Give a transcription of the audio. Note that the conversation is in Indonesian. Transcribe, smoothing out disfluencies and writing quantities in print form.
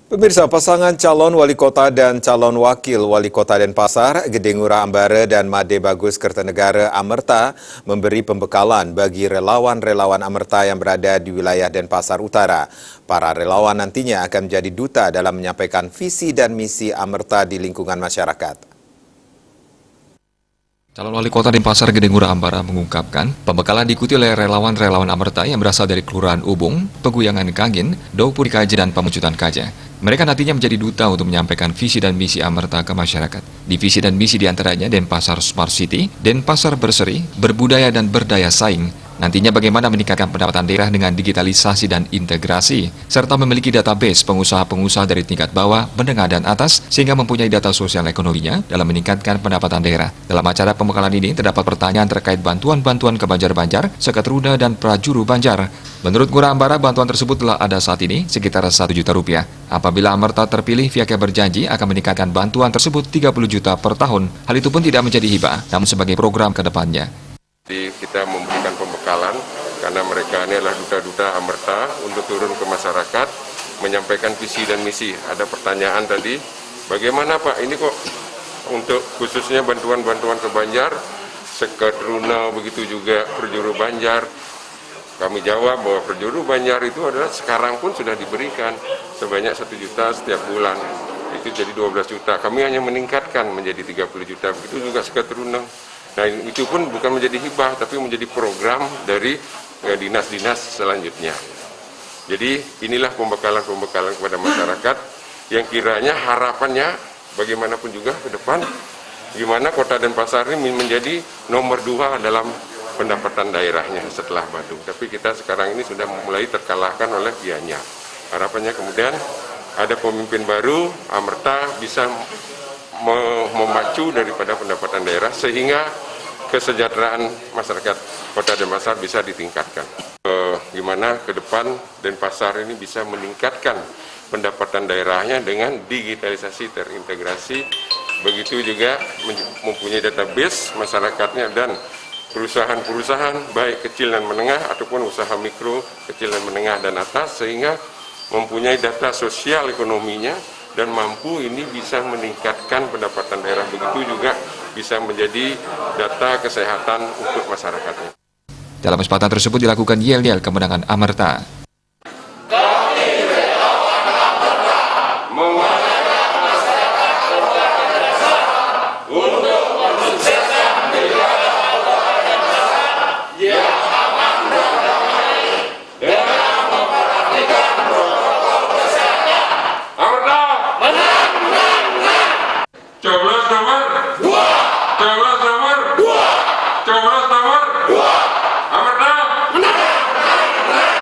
Pemirsa, pasangan calon wali kota dan calon wakil wali kota Denpasar, Gede Ngurah Ambara dan Made Bagus Kertanegara Amerta memberi pembekalan bagi relawan-relawan Amerta yang berada di wilayah Denpasar Utara. Para relawan nantinya akan menjadi duta dalam menyampaikan visi dan misi Amerta di lingkungan masyarakat. Calon wali kota Denpasar Gede Ngurah Ambara mengungkapkan, pembekalan diikuti oleh relawan-relawan Amerta yang berasal dari Kelurahan Ubung, Peguyangan Kangin, Daupuri Kaja, dan Pamujutan Kaja. Mereka nantinya menjadi duta untuk menyampaikan visi dan misi Amerta ke masyarakat. Divisi dan misi diantaranya Denpasar Smart City, Denpasar Berseri, Berbudaya dan Berdaya Saing. Nantinya bagaimana meningkatkan pendapatan daerah dengan digitalisasi dan integrasi, serta memiliki database pengusaha-pengusaha dari tingkat bawah, menengah, dan atas, sehingga mempunyai data sosial ekonominya dalam meningkatkan pendapatan daerah. Dalam acara pembekalan ini terdapat pertanyaan terkait bantuan-bantuan ke Banjar-Banjar, Seketruna, dan Prajuru Banjar. Menurut Ngurah Ambara, bantuan tersebut telah ada saat ini sekitar 1 juta rupiah. Apabila Amerta terpilih, pihaknya berjanji akan meningkatkan bantuan tersebut 30 juta per tahun. Hal itu pun tidak menjadi hibah, namun sebagai program ke depannya. Jadi kita memberikan pembekalan karena mereka ini adalah duta-duta Amerta untuk turun ke masyarakat, menyampaikan visi dan misi. Ada pertanyaan tadi, bagaimana Pak ini kok untuk khususnya bantuan-bantuan ke Banjar, Seketruna, begitu juga Prajuru Banjar. Kami jawab bahwa Prajuru Banjar itu adalah sekarang pun sudah diberikan sebanyak 1 juta setiap bulan. Itu jadi 12 juta. Kami hanya meningkatkan menjadi 30 juta. Begitu juga Seketruna. Nah, itu pun bukan menjadi hibah, tapi menjadi program dari dinas-dinas selanjutnya. Jadi inilah pembekalan-pembekalan kepada masyarakat yang kiranya harapannya bagaimanapun juga ke depan, gimana Kota Denpasar ini menjadi nomor 2 dalam pendapatan daerahnya setelah Badung. Tapi kita sekarang ini sudah mulai terkalahkan oleh Gianyar. Harapannya kemudian ada pemimpin baru, Amerta bisa memacu daripada pendapatan daerah sehingga kesejahteraan masyarakat Kota Denpasar bisa ditingkatkan. Gimana ke depan Denpasar ini bisa meningkatkan pendapatan daerahnya dengan digitalisasi terintegrasi, begitu juga mempunyai database masyarakatnya dan perusahaan-perusahaan baik kecil dan menengah ataupun usaha mikro, kecil dan menengah dan atas, sehingga mempunyai data sosial ekonominya dan mampu ini bisa meningkatkan pendapatan daerah, begitu juga bisa menjadi data kesehatan untuk masyarakatnya. Dalam kesempatan tersebut dilakukan yel-yel kemenangan Amerta. Coblos nomor 2. Coblos nomor 2. Coblos nomor 2. Amerta menang.